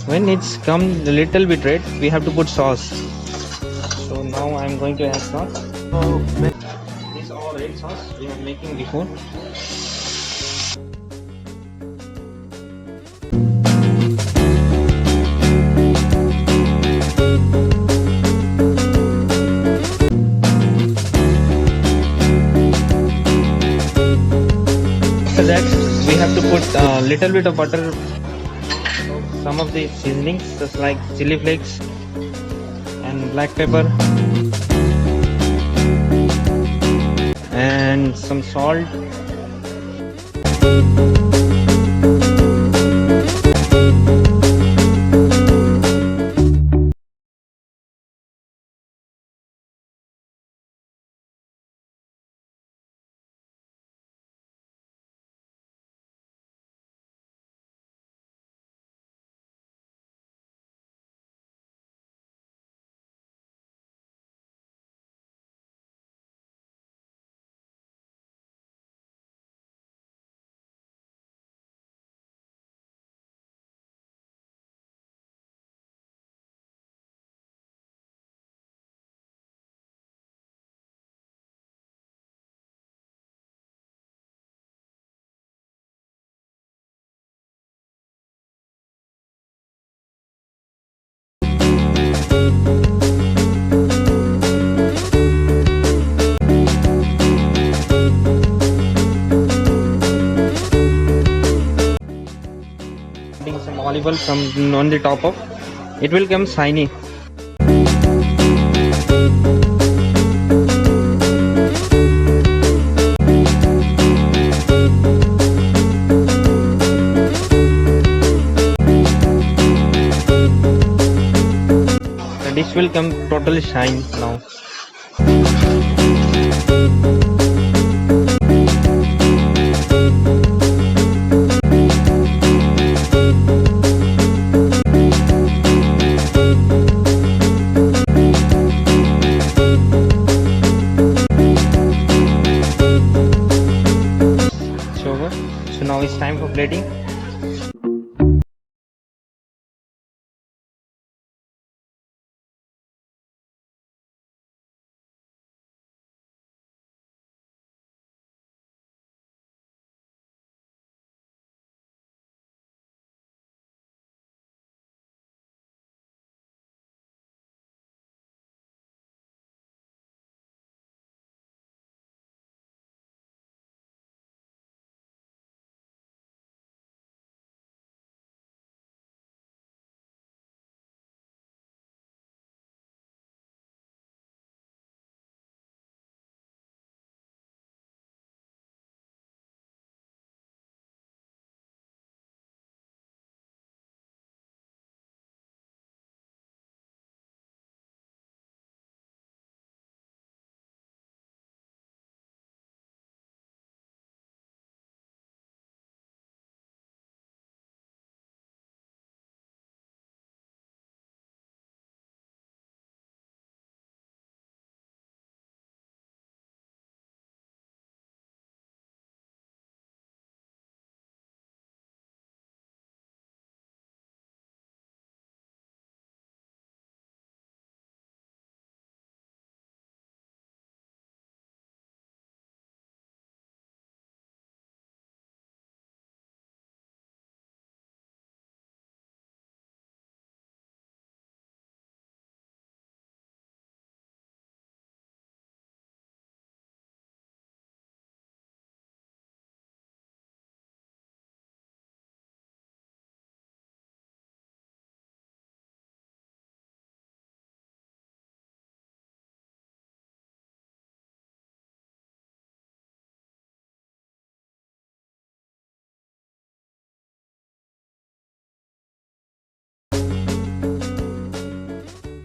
When it's come a little bit red, we have to put sauce. So now I'm going to add sauce. So this is all red sauce we are making before. After that, we have to put a little bit of butter, some of the seasonings just like chili flakes and black pepper and some salt. Putting some olive oil from on the top of it will come shiny. The dish will come totally shine now.